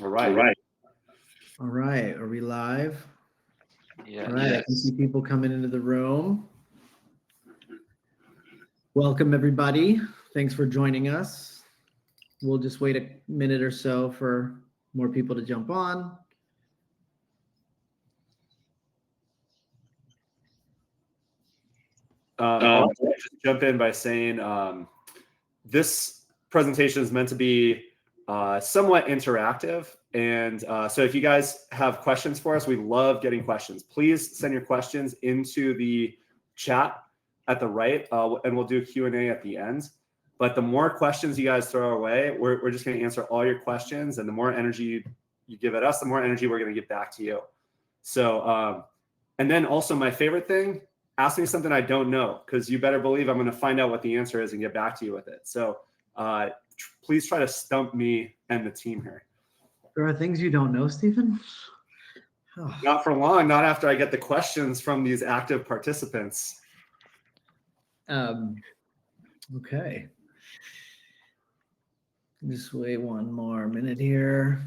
All right. All right. All right. Are we live? Yeah. All right. I can see people coming into the room. Welcome, everybody. Thanks for joining us. We'll just wait a minute or so for more people to jump on. I'll just jump in by saying this presentation is meant to be somewhat interactive. And so if you guys have questions for us, we love getting questions. Please send your questions into the chat at the right, and we'll do Q&A at the end. But the more questions you guys throw our way, we're just going to answer all your questions. And the more energy you give at us, the more energy we're going to give back to you. So, and then also my favorite thing, ask me something I don't know, because you better believe I'm going to find out what the answer is and get back to you with it. So please try to stump me and the team here. There are things you don't know, Stephen? Oh. Not for long, not after I get the questions from these active participants. Okay. Just wait one more minute here,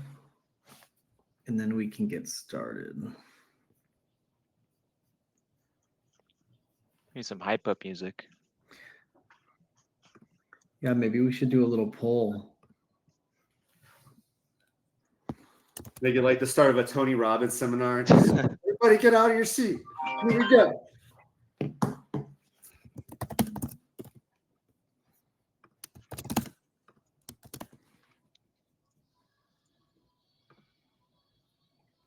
and then we can get started. Need some hype up music. Yeah, maybe we should do a little poll. Make it like the start of a Tony Robbins seminar. Everybody get out of your seat. Here we go.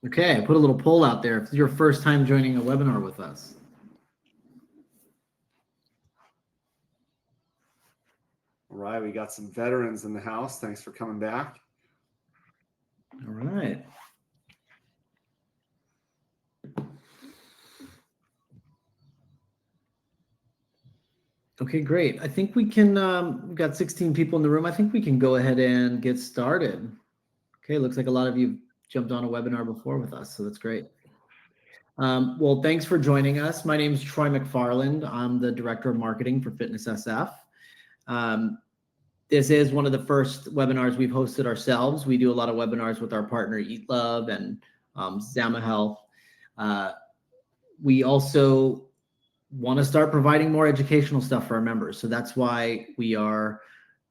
Okay, I put a little poll out there. If it's your first time joining a webinar with us. All right, we got some veterans in the house. Thanks for coming back. All right. Okay, great. I think we can, we've got 16 people in the room. I think we can go ahead and get started. Okay, looks like a lot of you jumped on a webinar before with us, so that's great. Well, thanks for joining us. My name is Troy Macfarland. I'm the Director of Marketing for Fitness SF. This is one of the first webinars we've hosted ourselves. We do a lot of webinars with our partner Eat Love and Zama Health. We also want to start providing more educational stuff for our members. So that's why we are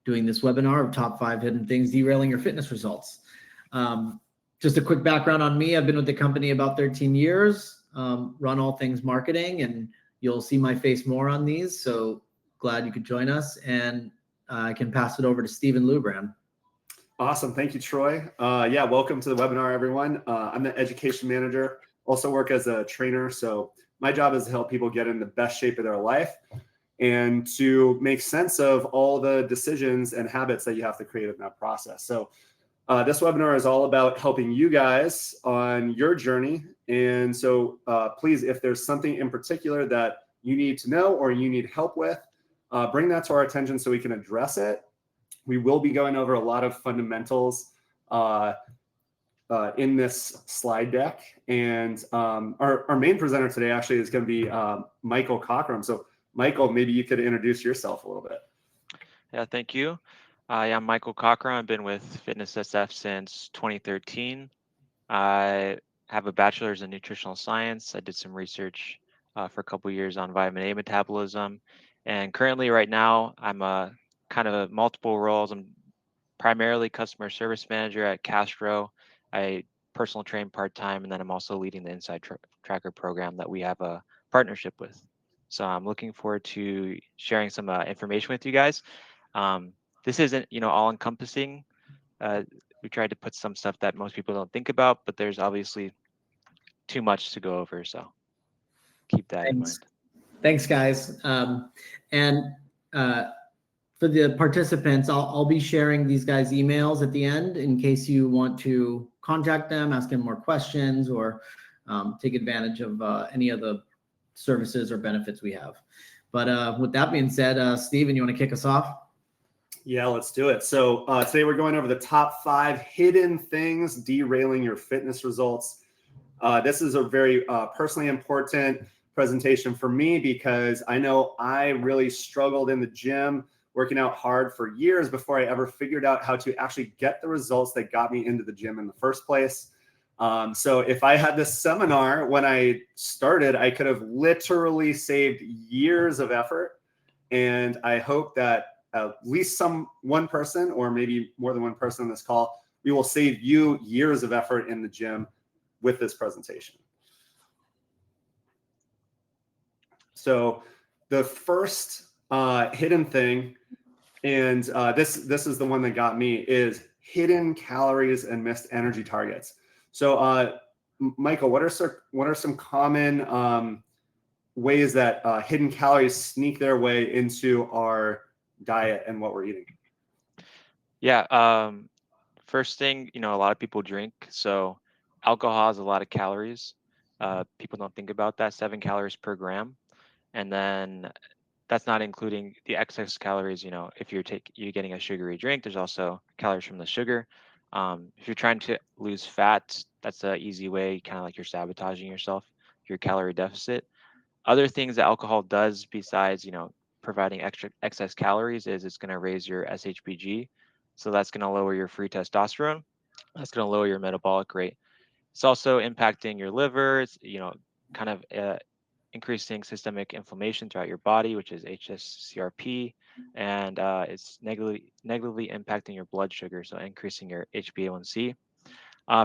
doing this webinar of top 5 hidden things derailing your fitness results. Just a quick background on me. I've been with the company about 13 years, run all things marketing, and you'll see my face more on these. So glad you could join us, and I can pass it over to Stephen Luibrand. Awesome. Thank you, Troy. Yeah, welcome to the webinar, everyone. I'm the education manager, also work as a trainer. So my job is to help people get in the best shape of their life and to make sense of all the decisions and habits that you have to create in that process. So this webinar is all about helping you guys on your journey. And so please, if there's something in particular that you need to know or you need help with, bring that to our attention so we can address it. We will be going over a lot of fundamentals in this slide deck. And our main presenter today actually is going to be Michael Cockrum. So Michael, maybe you could introduce yourself a little bit. Yeah, thank you. I'm Michael Cockrum. I've been with Fitness SF since 2013. I have a bachelor's in nutritional science. I did some research for a couple years on vitamin A metabolism. And currently right now, I'm kind of multiple roles. I'm primarily customer service manager at Castro. I personal train part-time, and then I'm also leading the Inside Tracker program that we have a partnership with. So I'm looking forward to sharing some information with you guys. This isn't, all encompassing. We tried to put some stuff that most people don't think about, but there's obviously too much to go over. So keep that in mind. Thanks, guys. For the participants, I'll be sharing these guys' emails at the end in case you want to contact them, ask them more questions, or take advantage of any of the services or benefits we have. But with that being said, Steven, you want to kick us off? Yeah, let's do it. So today we're going over the top 5 hidden things derailing your fitness results. This is a very personally important presentation for me because I know I really struggled in the gym working out hard for years before I ever figured out how to actually get the results that got me into the gym in the first place. So if I had this seminar when I started, I could have literally saved years of effort. And I hope that at least one person, or maybe more than one person on this call, we will save you years of effort in the gym with this presentation. So the first hidden thing, and this is the one that got me, is hidden calories and missed energy targets. So Michael, what are some common ways that hidden calories sneak their way into our diet and what we're eating? Yeah. First thing, a lot of people drink. So alcohol has a lot of calories. People don't think about that, 7 calories per gram. And then that's not including the excess calories. If you're getting a sugary drink, there's also calories from the sugar. If you're trying to lose fat, that's an easy way, kind of like you're sabotaging yourself, your calorie deficit. Other things that alcohol does besides, providing excess calories is it's going to raise your SHBG. So that's going to lower your free testosterone. That's going to lower your metabolic rate. It's also impacting your liver. It's, kind of increasing systemic inflammation throughout your body, which is HSCRP, and it's negatively impacting your blood sugar, so increasing your HbA1c.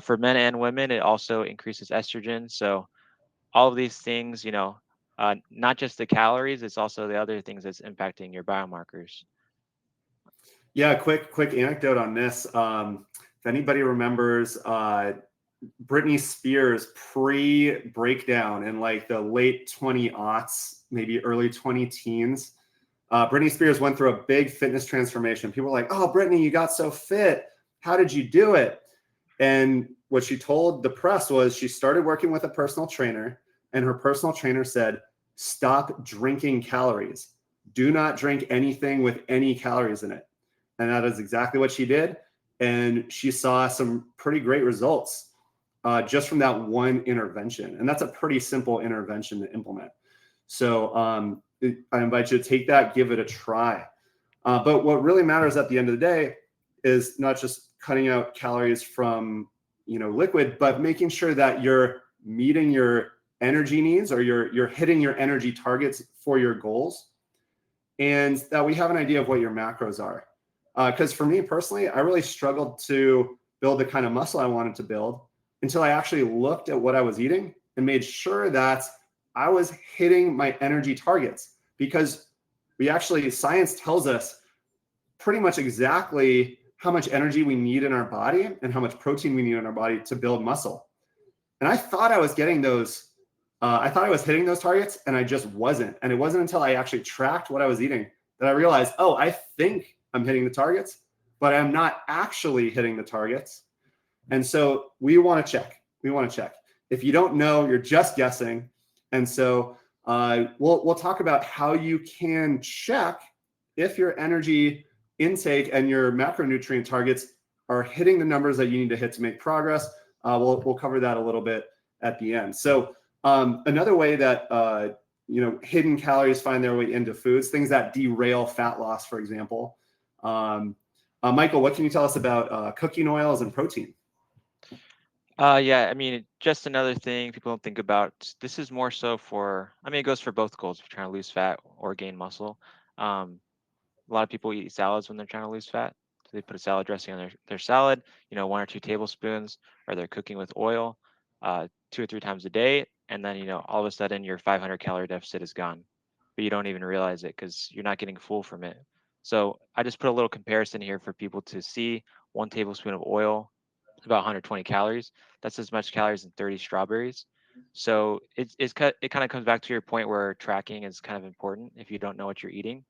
For men and women, it also increases estrogen. So all of these things, not just the calories, it's also the other things that's impacting your biomarkers. Yeah, quick anecdote on this. If anybody remembers Britney Spears pre-breakdown in like the late 20-aughts, maybe early 20-teens, Britney Spears went through a big fitness transformation. People were like, "Oh, Britney, you got so fit. How did you do it?" And what she told the press was she started working with a personal trainer, and her personal trainer said, "Stop drinking calories. Do not drink anything with any calories in it." And that is exactly what she did. And she saw some pretty great results just from that one intervention. And that's a pretty simple intervention to implement. So I invite you to take that, give it a try. But what really matters at the end of the day is not just cutting out calories from liquid, but making sure that you're meeting your energy needs, or you're hitting your energy targets for your goals, and that we have an idea of what your macros are. Because for me personally, I really struggled to build the kind of muscle I wanted to build until I actually looked at what I was eating and made sure that I was hitting my energy targets. Because science tells us pretty much exactly how much energy we need in our body and how much protein we need in our body to build muscle. And I thought I was getting those. I thought I was hitting those targets, and I just wasn't. And it wasn't until I actually tracked what I was eating that I realized, oh, I think I'm hitting the targets, but I'm not actually hitting the targets. And so we want to check. If you don't know, you're just guessing. And so we'll talk about how you can check if your energy intake and your macronutrient targets are hitting the numbers that you need to hit to make progress. We'll cover that a little bit at the end. So another way that hidden calories find their way into foods, things that derail fat loss, for example. Michael, what can you tell us about cooking oils and protein? Yeah, just another thing people don't think about. This is more so it goes for both goals if you're trying to lose fat or gain muscle. A lot of people eat salads when they're trying to lose fat. So they put a salad dressing on their salad, 1 or 2 tablespoons, or they're cooking with oil 2 or 3 times a day. And then, all of a sudden your 500-calorie deficit is gone, but you don't even realize it because you're not getting full from it. So I just put a little comparison here for people to see. 1 tablespoon of oil, about 120 calories. That's as much calories as 30 strawberries. So it kind of comes back to your point where tracking is kind of important. If you don't know what you're eating,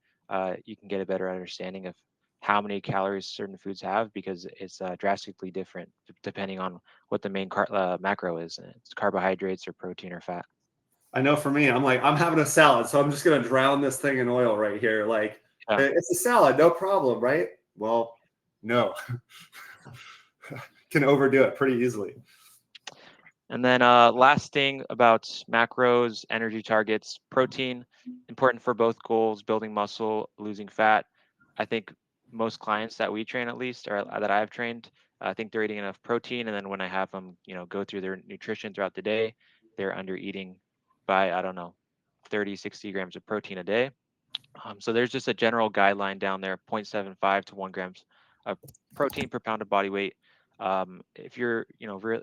you can get a better understanding of how many calories certain foods have, because it's drastically different depending on what the main macro is. It's carbohydrates or protein or fat. I know for me, I'm having a salad, so I'm just going to drown this thing in oil right here. Like, Yeah. It's a salad, no problem, right? Well, no. Can overdo it pretty easily. And then last thing about macros, energy targets, protein, important for both goals, building muscle, losing fat. I think most clients that we train, at least, or that I've trained, I think they're eating enough protein. And then when I have them, go through their nutrition throughout the day, they're under eating by, I don't know, 30, 60 grams of protein a day. So there's just a general guideline down there, 0.75 to 1 grams of protein per pound of body weight. If you're,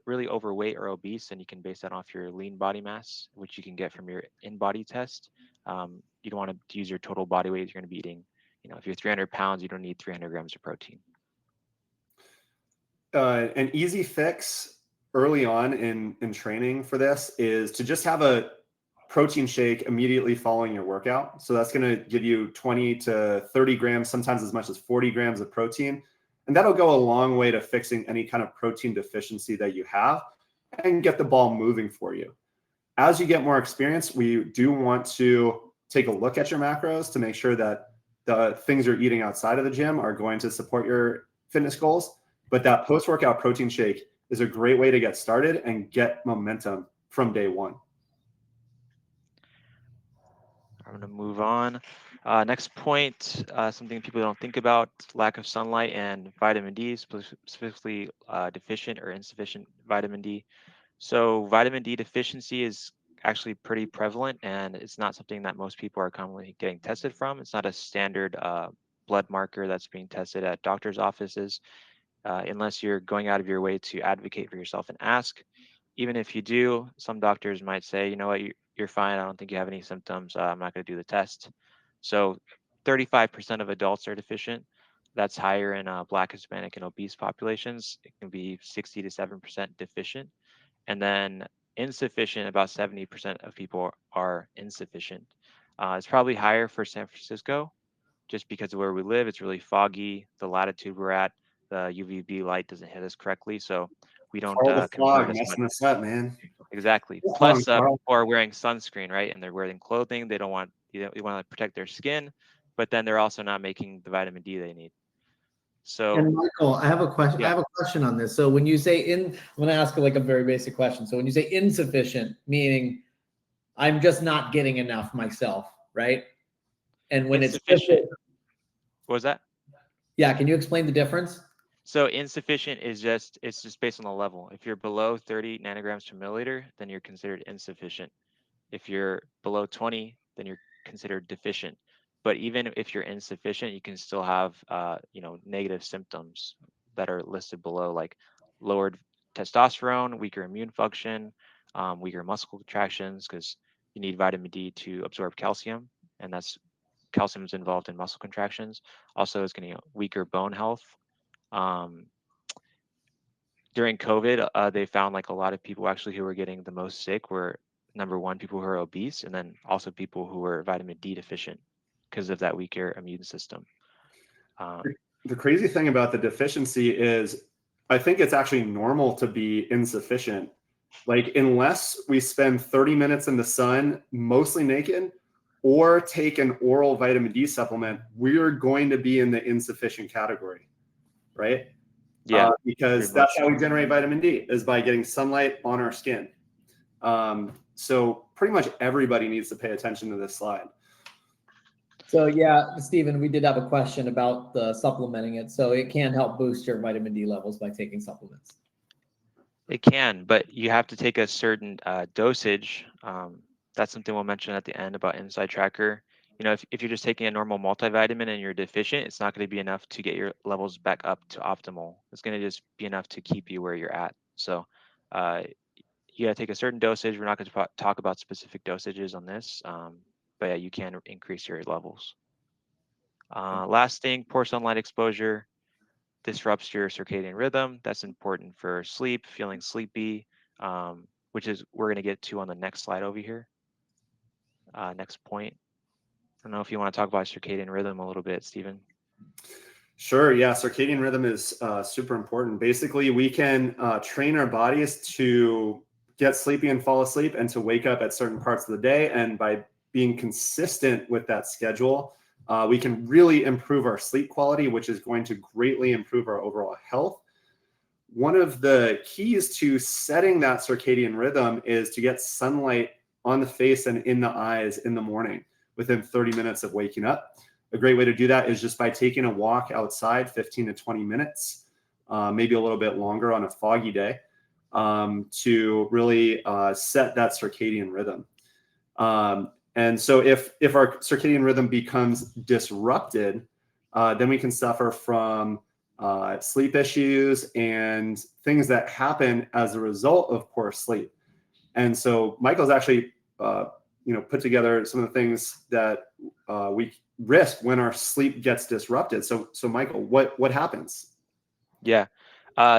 really overweight or obese, then you can base that off your lean body mass, which you can get from your in-body test. You don't want to use your total body weight. You're going to be eating, if you're 300 pounds, you don't need 300 grams of protein. An easy fix early on in training for this is to just have a protein shake immediately following your workout. So that's going to give you 20 to 30 grams, sometimes as much as 40 grams of protein. And that'll go a long way to fixing any kind of protein deficiency that you have and get the ball moving for you. As you get more experience, we do want to take a look at your macros to make sure that the things you're eating outside of the gym are going to support your fitness goals. But that post-workout protein shake is a great way to get started and get momentum from day one. I'm going to move on. Next point, something people don't think about, lack of sunlight and vitamin D, specifically deficient or insufficient vitamin D. So vitamin D deficiency is actually pretty prevalent, and it's not something that most people are commonly getting tested from. It's not a standard blood marker that's being tested at doctor's offices, unless you're going out of your way to advocate for yourself and ask. Even if you do, some doctors might say, you know what, you're fine. I don't think you have any symptoms. I'm not going to do the test. So 35% of adults are deficient. That's higher in Black, Hispanic, and obese populations. It can be 60 to 7% deficient. And then insufficient, about 70% of people are insufficient. It's probably higher for San Francisco just because of where we live. It's really foggy. The latitude we're at, the UVB light doesn't hit us correctly. So we don't All the convert fog as much. messing us up, man. Exactly. Come on, Plus, Carl. people are wearing sunscreen, right? And they're wearing clothing. They don't want, you want to protect their skin, but then they're also not making the vitamin D they need. So, And Michael, I have a question. Yeah. I have a question on this. So when you say I'm going to ask like a very basic question. So when you say insufficient, meaning I'm just not getting enough myself, right? And when insufficient, what was that? Yeah, can you explain the difference? So insufficient is it's just based on the level. If you're below 30 nanograms per milliliter, then you're considered insufficient. If you're below 20, then you're considered deficient. But even if you're insufficient, you can still have negative symptoms that are listed below, like lowered testosterone, weaker immune function, weaker muscle contractions, because you need vitamin D to absorb calcium, and calcium is involved in muscle contractions. Also, it's going to weaker bone health. During COVID, they found like a lot of people actually who were getting the most sick were, number one, people who are obese, and then also people who were vitamin D deficient because of that weaker immune system. The crazy thing about the deficiency is I think it's actually normal to be insufficient. Like, unless we spend 30 minutes in the sun, mostly naked, or take an oral vitamin D supplement, we're going to be in the insufficient category, right? Yeah, because that's how we generate vitamin D, is by getting sunlight on our skin. So pretty much everybody needs to pay attention to this slide. So yeah, Stephen, we did have a question about the supplementing it. So it can help boost your vitamin D levels by taking supplements. It can, but you have to take a certain dosage. That's something we'll mention at the end about Inside Tracker. If you're just taking a normal multivitamin and you're deficient, it's not going to be enough to get your levels back up to optimal. It's going to just be enough to keep you where you're at. So you got to take a certain dosage. We're not going to talk about specific dosages on this, but yeah, you can increase your levels. Last thing, poor sunlight exposure disrupts your circadian rhythm. That's important for sleep, feeling sleepy, which is we're going to get to on the next slide over here. Next point. I don't know if you want to talk about circadian rhythm a little bit, Stephen. Sure. Yeah. Circadian rhythm is super important. Basically, we can train our bodies to get sleepy and fall asleep and to wake up at certain parts of the day. And by being consistent with that schedule, we can really improve our sleep quality, which is going to greatly improve our overall health. One of the keys to setting that circadian rhythm is to get sunlight on the face and in the eyes in the morning within 30 minutes of waking up. a great way to do that is just by taking a walk outside, 15 to 20 minutes, maybe a little bit longer on a foggy day, to really set that circadian rhythm. And so if our circadian rhythm becomes disrupted, then we can suffer from sleep issues and things that happen as a result of poor sleep. And so Michael's actually, put together some of the things that we risk when our sleep gets disrupted. So Michael, what happens? Yeah.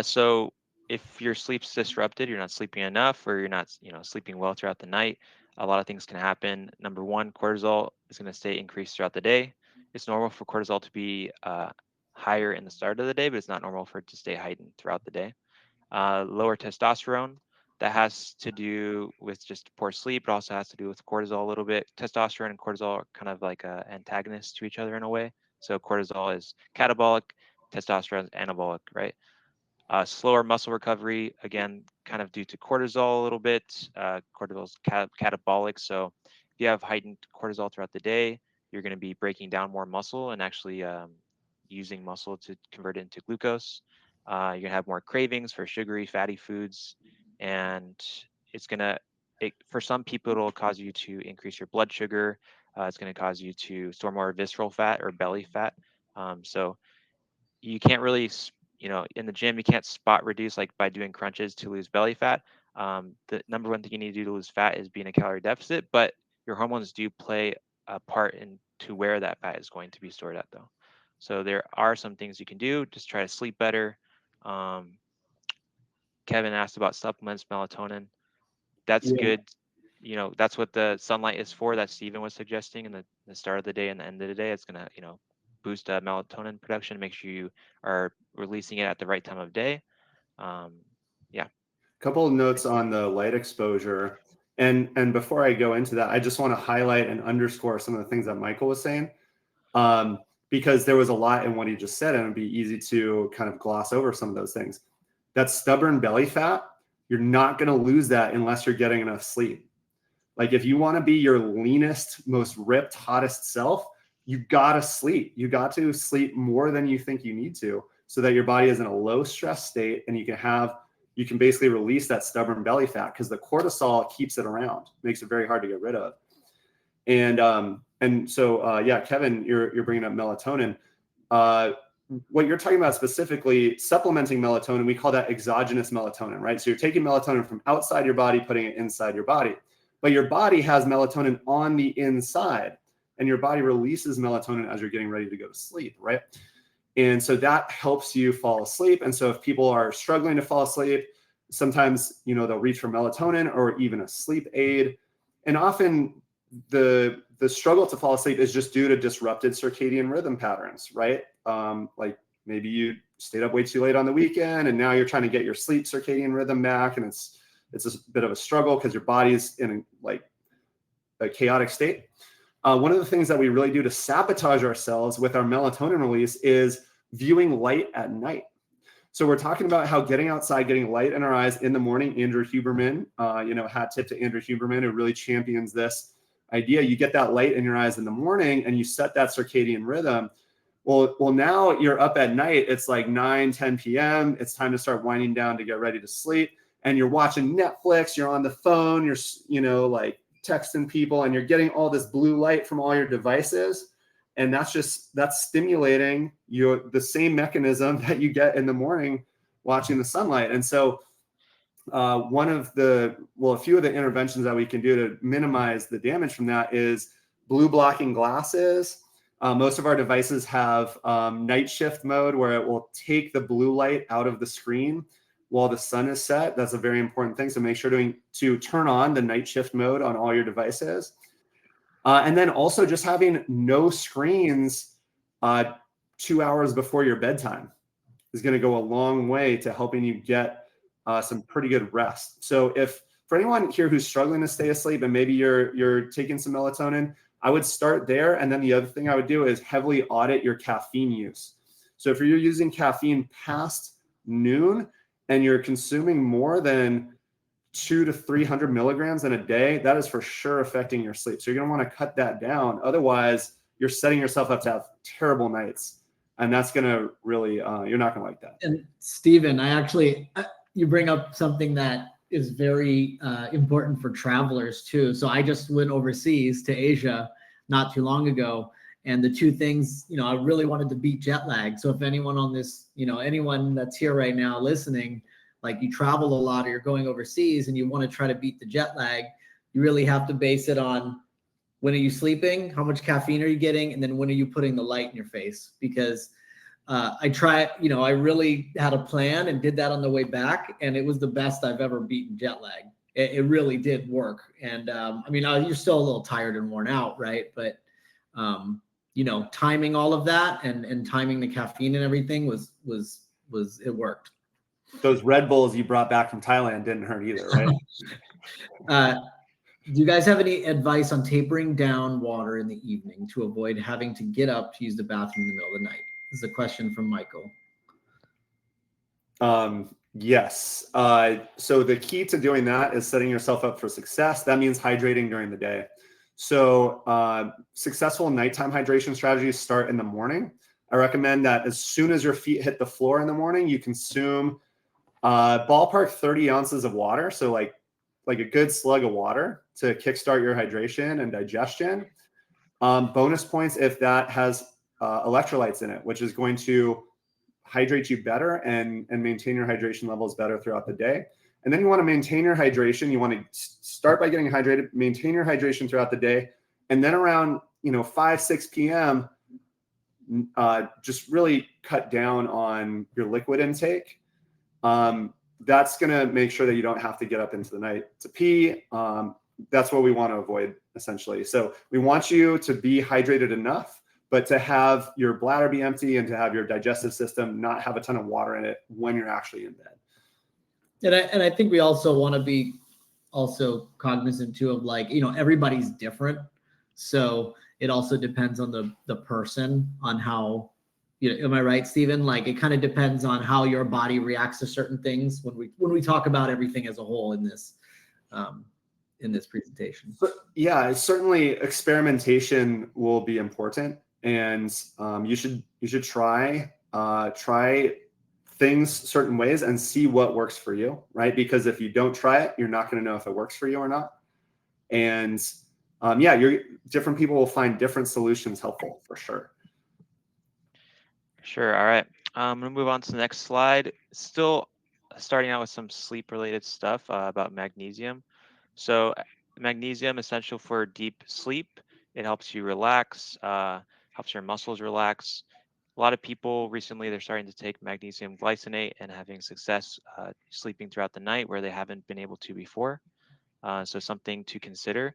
So if your sleep's disrupted, you're not sleeping enough, or you're not, sleeping well throughout the night, a lot of things can happen. Number one, cortisol is going to stay increased throughout the day. It's normal for cortisol to be higher in the start of the day, but it's not normal for it to stay heightened throughout the day. Lower testosterone, that has to do with just poor sleep. It also has to do with cortisol a little bit. Testosterone and cortisol are kind of like antagonists to each other in a way. So cortisol is catabolic, testosterone is anabolic, right? Slower muscle recovery, again, kind of due to cortisol a little bit. Cortisol is catabolic. So if you have heightened cortisol throughout the day, you're going to be breaking down more muscle and actually using muscle to convert it into glucose. You're going to have more cravings for sugary, fatty foods. And it's going to, for some people, it'll cause you to increase your blood sugar. It's going to cause you to store more visceral fat or belly fat. So you can't really, in the gym, you can't spot reduce like by doing crunches to lose belly fat. The number one thing you need to do to lose fat is be in a calorie deficit, but your hormones do play a part into where that fat is going to be stored at, though. So there are some things you can do. Just try to sleep better. Kevin asked about supplements, melatonin. That's good. That's what the sunlight is for, that Stephen was suggesting in the start of the day and the end of the day. It's going to, boost melatonin production, make sure you are releasing it at the right time of day. Yeah. A couple of notes on the light exposure. And before I go into that, I just want to highlight and underscore some of the things that Michael was saying, because there was a lot in what he just said, and it'd be easy to kind of gloss over some of those things. That stubborn belly fat, you're not going to lose that unless you're getting enough sleep. Like if you want to be your leanest, most ripped, hottest self, you got to sleep. You got to sleep more than you think you need to, so that your body is in a low stress state and you can basically release that stubborn belly fat, because the cortisol keeps it around, makes it very hard to get rid of. And so Kevin, you're bringing up melatonin. What you're talking about specifically, supplementing melatonin, we call that exogenous melatonin, right? So you're taking melatonin from outside your body, putting it inside your body, but your body has melatonin on the inside, and your body releases melatonin as you're getting ready to go to sleep, right? And so that helps you fall asleep. And so if people are struggling to fall asleep, sometimes, they'll reach for melatonin or even a sleep aid. And often the struggle to fall asleep is just due to disrupted circadian rhythm patterns, right? Like maybe you stayed up way too late on the weekend, and now you're trying to get your sleep circadian rhythm back. And it's a bit of a struggle because your body's in a chaotic state. One of the things that we really do to sabotage ourselves with our melatonin release is viewing light at night. So we're talking about how getting outside, getting light in our eyes in the morning. Andrew Huberman, hat tip to Andrew Huberman, who really champions this idea. You get that light in your eyes in the morning and you set that circadian rhythm. Well, now you're up at night. It's like 9, 10 p.m. It's time to start winding down to get ready to sleep. And you're watching Netflix, you're on the phone, you're, texting people, and you're getting all this blue light from all your devices. And that's stimulating the same mechanism that you get in the morning watching the sunlight. And so a few of the interventions that we can do to minimize the damage from that is blue blocking glasses. Most of our devices have night shift mode, where it will take the blue light out of the screen while the sun is set. That's a very important thing. So make sure to turn on the night shift mode on all your devices. And then also just having no screens 2 hours before your bedtime is going to go a long way to helping you get some pretty good rest. So for anyone here who's struggling to stay asleep and maybe you're taking some melatonin, I would start there. And then the other thing I would do is heavily audit your caffeine use. So if you're using caffeine past noon and you're consuming more than 200 to 300 milligrams in a day, that is for sure affecting your sleep. So you're going to want to cut that down. Otherwise, you're setting yourself up to have terrible nights. And that's going to really, you're not going to like that. And Stephen, you bring up something that is very important for travelers too. So I just went overseas to Asia not too long ago. And the two things, I really wanted to beat jet lag. So if anyone on this, anyone that's here right now listening, like you travel a lot or you're going overseas and you want to try to beat the jet lag, you really have to base it on when are you sleeping, how much caffeine are you getting, and then when are you putting the light in your face? Because I really had a plan and did that on the way back, and it was the best I've ever beaten jet lag. It really did work. And you're still a little tired and worn out, right? But timing all of that and timing the caffeine and everything was it worked. Those Red Bulls you brought back from Thailand didn't hurt either, right? Do you guys have any advice on tapering down water in the evening to avoid having to get up to use the bathroom in the middle of the night? This is a question from Michael. Yes. So the key to doing that is setting yourself up for success. That means hydrating during the day. So successful nighttime hydration strategies start in the morning. I recommend that as soon as your feet hit the floor in the morning, you consume ballpark 30 ounces of water. So like a good slug of water to kickstart your hydration and digestion. Bonus points if that has electrolytes in it, which is going to hydrate you better and maintain your hydration levels better throughout the day. And then you want to maintain your hydration. You want to start by getting hydrated, maintain your hydration throughout the day. And then around 5, 6 p.m., just really cut down on your liquid intake. That's going to make sure that you don't have to get up into the night to pee. That's what we want to avoid, essentially. So we want you to be hydrated enough, but to have your bladder be empty and to have your digestive system not have a ton of water in it when you're actually in bed. And I think we also want to be also cognizant too of everybody's different. So it also depends on the person, on how, am I right, Stephen? Like it kind of depends on how your body reacts to certain things when we talk about everything as a whole in this presentation. But yeah, certainly experimentation will be important, and you should try things certain ways and see what works for you, right? Because if you don't try it, you're not going to know if it works for you or not. And different people will find different solutions helpful for sure. Sure. All right. I'm going to move on to the next slide. Still starting out with some sleep related stuff about magnesium. So magnesium essential for deep sleep. It helps you relax, helps your muscles relax. A lot of people recently, they're starting to take magnesium glycinate and having success sleeping throughout the night where they haven't been able to before. So something to consider.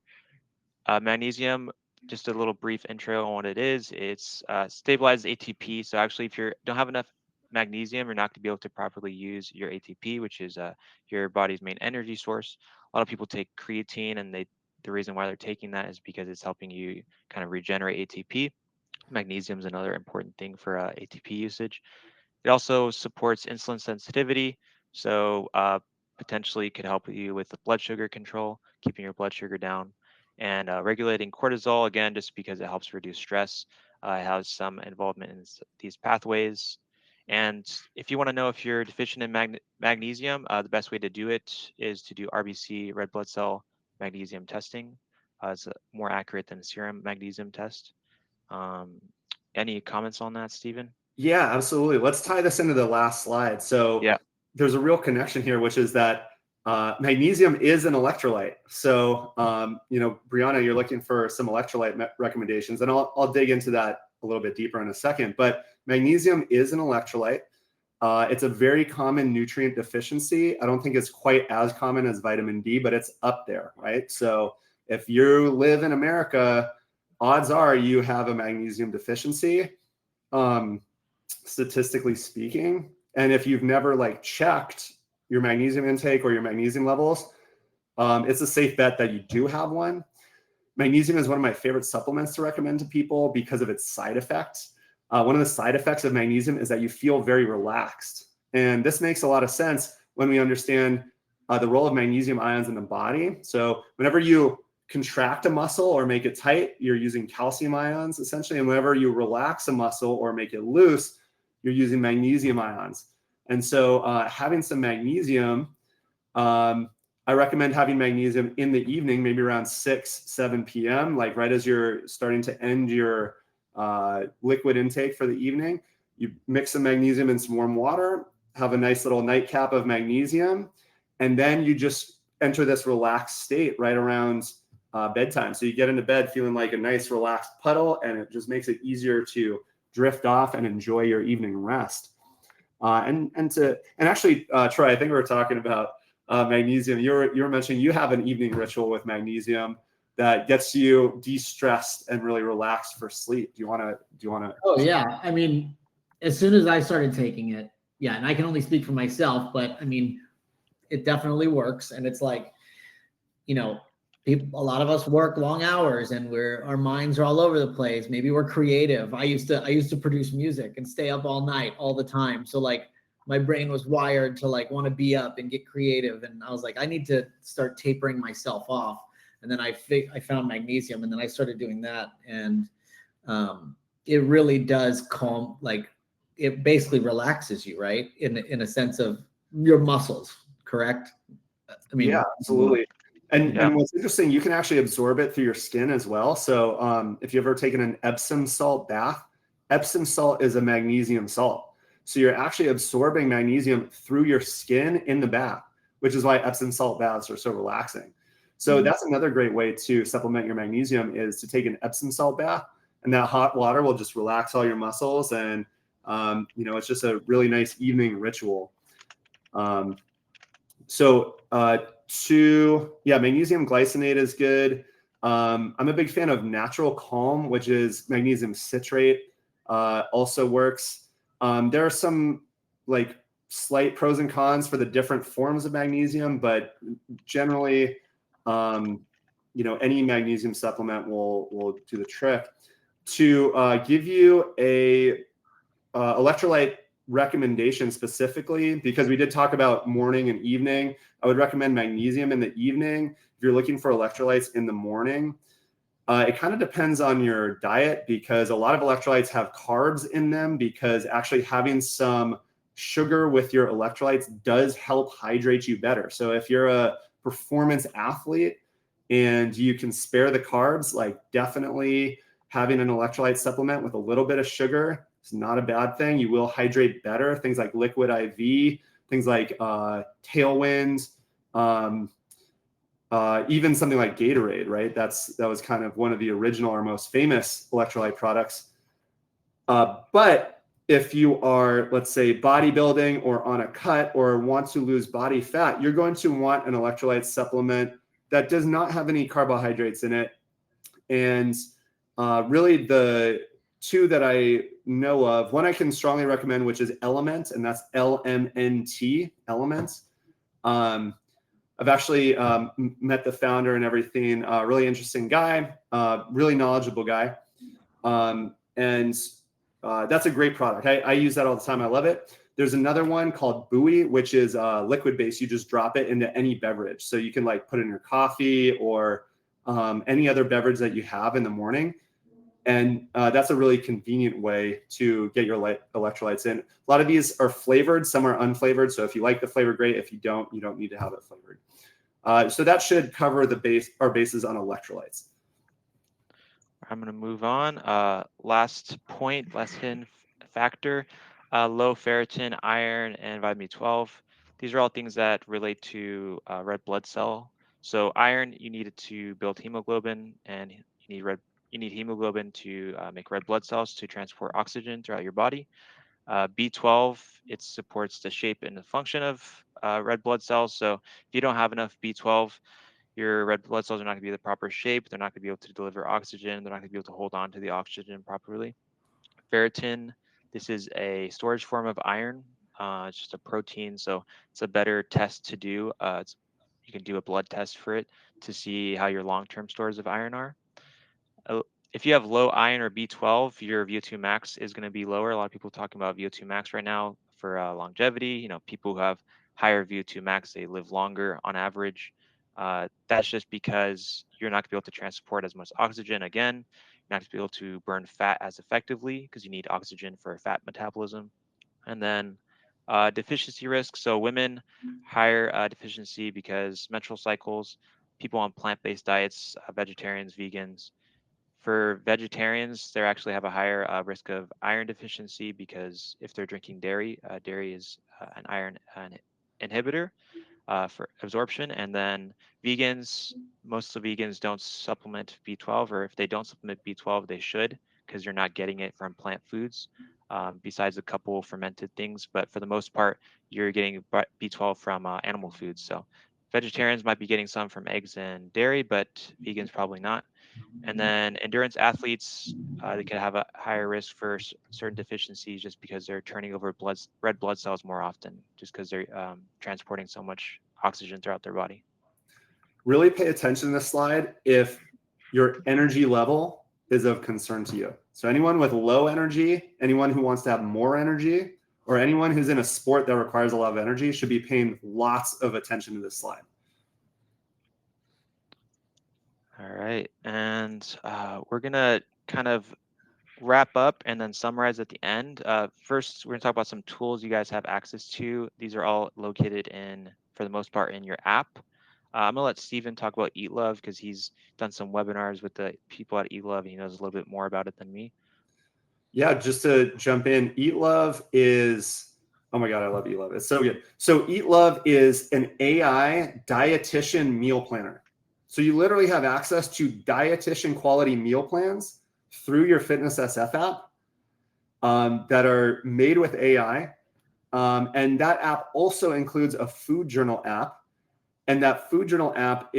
Magnesium, just a little brief intro on what it is. It's stabilizes ATP. So actually, if you don't have enough magnesium, you're not going to be able to properly use your ATP, which is your body's main energy source. A lot of people take creatine, and the reason why they're taking that is because it's helping you kind of regenerate ATP. Magnesium is another important thing for ATP usage. It also supports insulin sensitivity, so potentially could help you with the blood sugar control, keeping your blood sugar down, and regulating cortisol, again, just because it helps reduce stress. It has some involvement in these pathways. And if you want to know if you're deficient in magnesium, the best way to do it is to do RBC, red blood cell magnesium testing. It's more accurate than a serum magnesium test. Any comments on that, Stephen? Yeah, absolutely. Let's tie this into the last slide. So yeah, there's a real connection here, which is that magnesium is an electrolyte. So, Brianna, you're looking for some electrolyte recommendations, and I'll dig into that a little bit deeper in a second. But magnesium is an electrolyte. It's a very common nutrient deficiency. I don't think it's quite as common as vitamin D, but it's up there, right? So if you live in America, odds are you have a magnesium deficiency, statistically speaking. And if you've never checked your magnesium intake or your magnesium levels, it's a safe bet that you do have one. Magnesium is one of my favorite supplements to recommend to people because of its side effects. One of the side effects of magnesium is that you feel very relaxed. And this makes a lot of sense when we understand the role of magnesium ions in the body. So whenever you contract a muscle or make it tight, you're using calcium ions essentially. And whenever you relax a muscle or make it loose, you're using magnesium ions. And so having some magnesium, I recommend having magnesium in the evening, maybe around 7 p.m., like right as you're starting to end your liquid intake for the evening. You mix some magnesium in some warm water, have a nice little nightcap of magnesium, and then you just enter this relaxed state right around bedtime. So you get into bed feeling like a nice relaxed puddle, and it just makes it easier to drift off and enjoy your evening rest. And actually, Troy, I think we were talking about magnesium. You were mentioning you have an evening ritual with magnesium that gets you de-stressed and really relaxed for sleep. Do you want to? Oh yeah. I mean, as soon as I started taking it, yeah, and I can only speak for myself, but I mean, it definitely works. And it's like, you know, a lot of us work long hours and our minds are all over the place. Maybe we're creative. I used to produce music and stay up all night all the time. So like my brain was wired to like want to be up and get creative. And I was like, I need to start tapering myself off. And then I found magnesium, and then I started doing that. And it really does calm, like it basically relaxes you, right? In a sense of your muscles, correct? I mean, yeah, absolutely. And Yeah. what's interesting, you can actually absorb it through your skin as well. So if you've ever taken an Epsom salt bath, Epsom salt is a magnesium salt. So you're actually absorbing magnesium through your skin in the bath, which is why Epsom salt baths are so relaxing. So that's another great way to supplement your magnesium, is to take an Epsom salt bath, and that hot water will just relax all your muscles. And, it's just a really nice evening ritual. Magnesium glycinate is good. I'm a big fan of Natural Calm, which is magnesium citrate, also works. There are some like slight pros and cons for the different forms of magnesium, but generally, any magnesium supplement will do the trick. To give you a electrolyte recommendation specifically, because we did talk about morning and evening, I would recommend magnesium in the evening. If you're looking for electrolytes in the morning, it kind of depends on your diet, because a lot of electrolytes have carbs in them, because actually having some sugar with your electrolytes does help hydrate you better. So if you're a performance athlete and you can spare the carbs, like definitely having an electrolyte supplement with a little bit of sugar is not a bad thing. You will hydrate better. Things like Liquid IV, things like Tailwind, even something like Gatorade, right? That was kind of one of the original or most famous electrolyte products. But if you are, let's say, bodybuilding or on a cut or want to lose body fat, you're going to want an electrolyte supplement that does not have any carbohydrates in it. And really the two that I know of, one I can strongly recommend, which is Element, and that's LMNT, Elements. I've actually met the founder and everything. Really interesting guy, really knowledgeable guy. And that's a great product. I use that all the time. I love it. There's another one called Buoy, which is liquid based. You just drop it into any beverage. So you can like put in your coffee or any other beverage that you have in the morning. And that's a really convenient way to get your electrolytes in. A lot of these are flavored, some are unflavored. So if you like the flavor, great. If you don't need to have it flavored. So that should cover our bases on electrolytes. I'm going to move on. Last hidden factor, low ferritin, iron, and vitamin B12. These are all things that relate to red blood cell. So iron, you need it to build hemoglobin, and you need hemoglobin to make red blood cells to transport oxygen throughout your body. B12, it supports the shape and the function of red blood cells. So if you don't have enough B12, your red blood cells are not going to be the proper shape. They're not going to be able to deliver oxygen. They're not going to be able to hold on to the oxygen properly. Ferritin, this is a storage form of iron. It's just a protein, so it's a better test to do. You can do a blood test for it to see how your long-term stores of iron are. If you have low iron or B12, your VO2 max is going to be lower. A lot of people are talking about VO2 max right now for longevity. People who have higher VO2 max, they live longer on average. That's just because you're not going to be able to transport as much oxygen. Again, you're not going to be able to burn fat as effectively because you need oxygen for fat metabolism. And then deficiency risk. So women, higher deficiency because menstrual cycles, people on plant-based diets, vegetarians, vegans. For vegetarians, they actually have a higher risk of iron deficiency because if they're drinking dairy, dairy is an iron inhibitor for absorption. And then vegans, most of vegans don't supplement B12, or if they don't supplement B12, they should, because you're not getting it from plant foods, besides a couple fermented things. But for the most part, you're getting B12 from animal foods. So vegetarians might be getting some from eggs and dairy, but vegans probably not. And then endurance athletes, they could have a higher risk for certain deficiencies just because they're turning over red blood cells more often, just because they're transporting so much oxygen throughout their body. Really pay attention to this slide if your energy level is of concern to you. So anyone with low energy, anyone who wants to have more energy, or anyone who's in a sport that requires a lot of energy should be paying lots of attention to this slide. All right, and we're gonna kind of wrap up and then summarize at the end. First, we're gonna talk about some tools you guys have access to. These are all located in, for the most part, in your app. I'm gonna let Steven talk about Eat Love because he's done some webinars with the people at Eat Love and he knows a little bit more about it than me. Yeah, just to jump in, Eat Love is, oh my God, I love Eat Love. It's so good. So Eat Love is an AI dietitian meal planner. So you literally have access to dietitian quality meal plans through your Fitness SF app that are made with AI. And that app also includes a food journal app. And that food journal app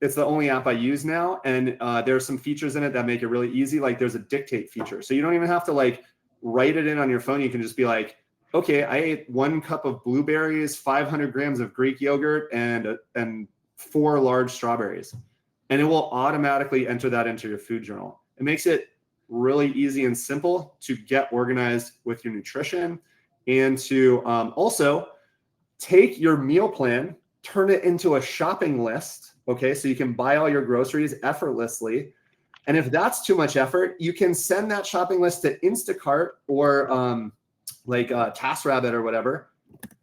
it's the only app I use now. And there are some features in it that make it really easy. Like there's a dictate feature. So you don't even have to like write it in on your phone. You can just be like, okay, I ate 1 cup of blueberries, 500 grams of Greek yogurt, and 4 large strawberries. And it will automatically enter that into your food journal. It makes it really easy and simple to get organized with your nutrition and to also take your meal plan, turn it into a shopping list. Okay, so you can buy all your groceries effortlessly. And if that's too much effort, you can send that shopping list to Instacart or TaskRabbit or whatever,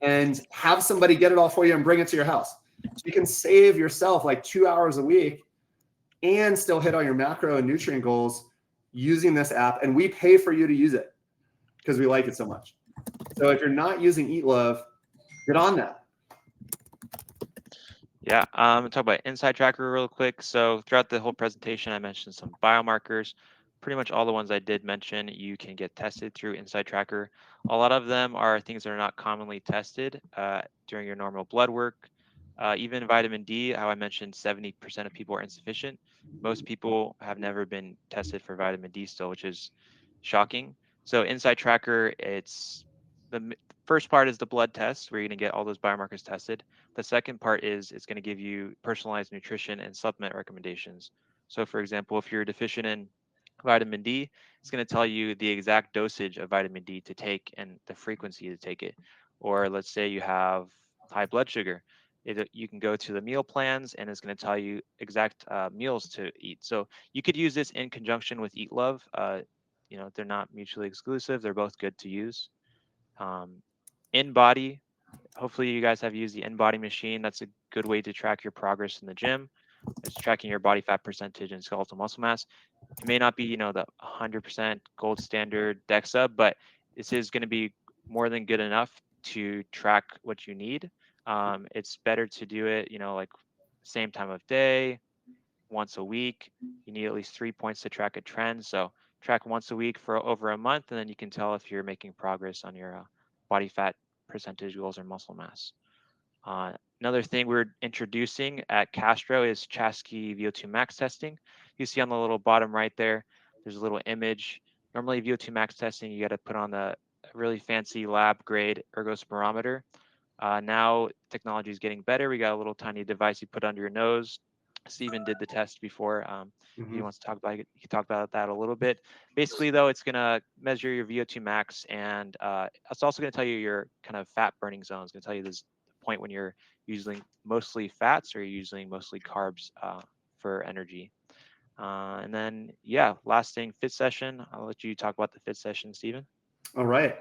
and have somebody get it all for you and bring it to your house. So you can save yourself like 2 hours a week and still hit all your macro and nutrient goals using this app. And we pay for you to use it because we like it so much. So if you're not using Eat Love, get on that. Yeah, talk about Insight Tracker real quick. So throughout the whole presentation, I mentioned some biomarkers. Pretty much all the ones I did mention, you can get tested through Insight Tracker. A lot of them are things that are not commonly tested during your normal blood work. Even vitamin D, how I mentioned 70% of people are insufficient. Most people have never been tested for vitamin D still, which is shocking. So Insight Tracker, it's the first part is the blood test where you're going to get all those biomarkers tested. The second part is it's going to give you personalized nutrition and supplement recommendations. So for example, if you're deficient in vitamin D, it's going to tell you the exact dosage of vitamin D to take and the frequency to take it. Or let's say you have high blood sugar. You can go to the meal plans and it's going to tell you exact meals to eat. So you could use this in conjunction with Eat Love. They're not mutually exclusive. They're both good to use. InBody, hopefully you guys have used the InBody machine. That's a good way to track your progress in the gym. It's tracking your body fat percentage and skeletal muscle mass. It may not be, the 100% gold standard DEXA, but this is going to be more than good enough to track what you need. It's better to do it, like same time of day, once a week. You need at least 3 points to track a trend. So track once a week for over a month, and then you can tell if you're making progress on your body fat percentage goals or muscle mass. Another thing we're introducing at Castro is Chasqui VO2 max testing. You see on the little bottom right there, there's a little image. Normally VO2 max testing, you got to put on the really fancy lab grade ergospirometer. Now technology is getting better. We got a little tiny device you put under your nose. Steven did the test before. If he wants to talk about it, he can talk about that a little bit. Basically, though, it's going to measure your VO2 max, and it's also going to tell you your kind of fat burning zone. It's going to tell you this point when you're using mostly fats or you're using mostly carbs for energy. And then, yeah, last thing, fit session. I'll let you talk about the fit session, Stephen. All right.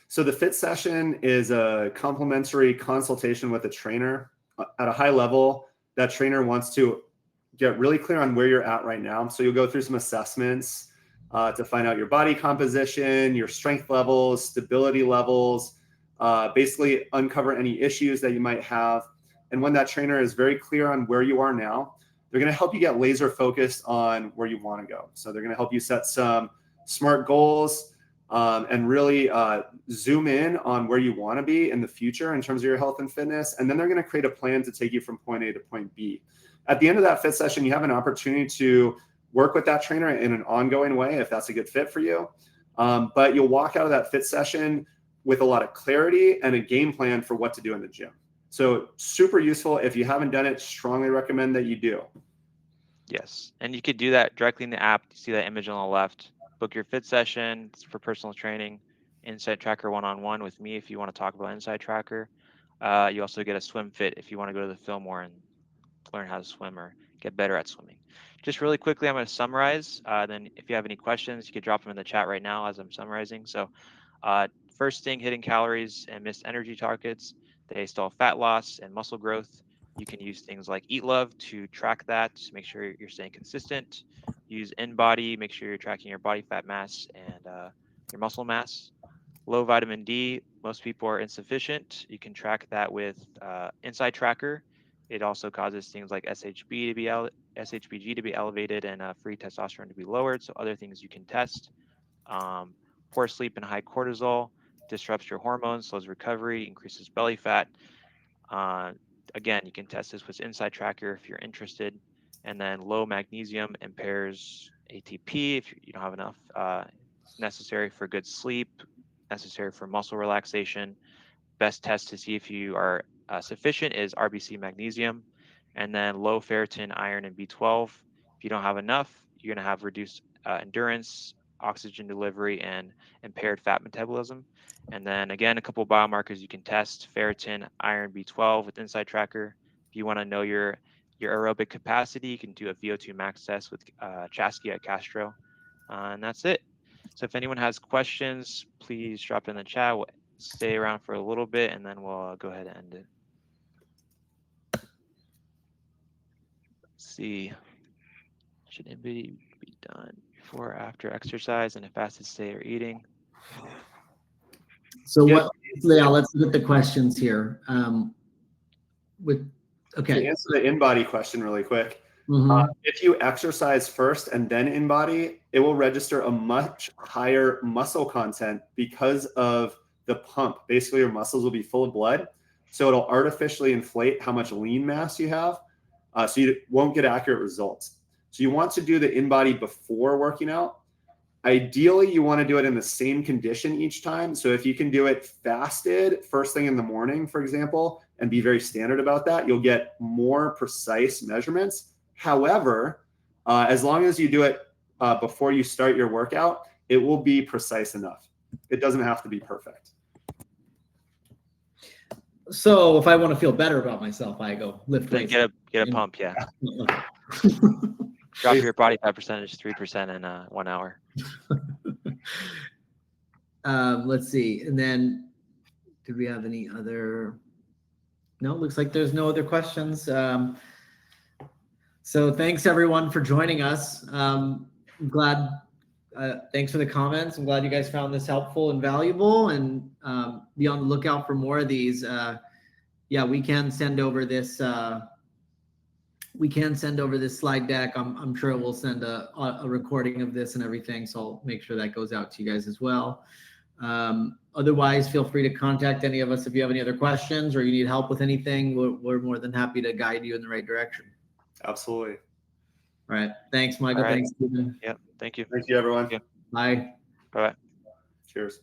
So the fit session is a complimentary consultation with a trainer. At a high level, that trainer wants to get really clear on where you're at right now. So you'll go through some assessments to find out your body composition, your strength levels, stability levels, basically uncover any issues that you might have. And when that trainer is very clear on where you are now, they're going to help you get laser focused on where you want to go. So they're going to help you set some smart goals and really zoom in on where you want to be in the future in terms of your health and fitness. And then they're going to create a plan to take you from point A to point B. At the end of that fit session, you have an opportunity to work with that trainer in an ongoing way if that's a good fit for you. But you'll walk out of that fit session with a lot of clarity and a game plan for what to do in the gym. So super useful. If you haven't done it, strongly recommend that you do. Yes, and you could do that directly in the app. You see that image on the left. Book your fit session for personal training, Insight Tracker one-on-one with me if you want to talk about Insight Tracker. You also get a swim fit if you want to go to the Fillmore and learn how to swim or get better at swimming. Just really quickly, I'm going to summarize. Then if you have any questions, you can drop them in the chat right now as I'm summarizing. So first thing, hitting calories and missed energy targets. They stall fat loss and muscle growth. You can use things like Eat Love to track that, to make sure you're staying consistent. Use InBody, make sure you're tracking your body fat mass and your muscle mass. Low vitamin D, most people are insufficient. You can track that with Insight Tracker. It also causes things like SHBG to be elevated and free testosterone to be lowered. So other things you can test. Poor sleep and high cortisol disrupts your hormones, slows recovery, increases belly fat. Again, you can test this with Insight Tracker if you're interested. And then low magnesium impairs ATP if you don't have enough. Necessary for good sleep, necessary for muscle relaxation. Best test to see if you are sufficient is RBC magnesium. And then low ferritin, iron, and B12. If you don't have enough, you're going to have reduced endurance, oxygen delivery, and impaired fat metabolism. And then again, a couple of biomarkers you can test: ferritin, iron, B12 with Insight Tracker. If you want to know your aerobic capacity, you can do a VO2 max test with Chasky at Castro. And that's it. So if anyone has questions, please drop in the chat. We'll stay around for a little bit and then we'll go ahead and end it. Let's see. Should anybody be done before or after exercise in a fasted state or eating? So let's look at the questions here. To answer the InBody question really quick, if you exercise first and then InBody, it will register a much higher muscle content because of the pump. Basically, your muscles will be full of blood, so it'll artificially inflate how much lean mass you have, so you won't get accurate results. So you want to do the InBody before working out. Ideally, you want to do it in the same condition each time. So if you can do it fasted first thing in the morning, for example, and be very standard about that, you'll get more precise measurements. However, as long as you do it before you start your workout, it will be precise enough. It doesn't have to be perfect. So if I want to feel better about myself, I go lift weights. Get a pump, yeah. Drop your body fat percentage 3% in 1 hour. Let's see. And then do we have any other? No, looks like there's no other questions. So thanks everyone for joining us. I'm glad, thanks for the comments. I'm glad you guys found this helpful and valuable, and be on the lookout for more of these. Yeah, we can send over this slide deck. I'm sure we'll send a recording of this and everything, so I'll make sure that goes out to you guys as well. Otherwise, feel free to contact any of us if you have any other questions or you need help with anything. We're more than happy to guide you in the right direction. Absolutely. All right. Thanks, Michael. All right. Thanks, Stephen. Yep. Thank you. Thank you, everyone. Yeah. Bye. Bye-bye. Cheers.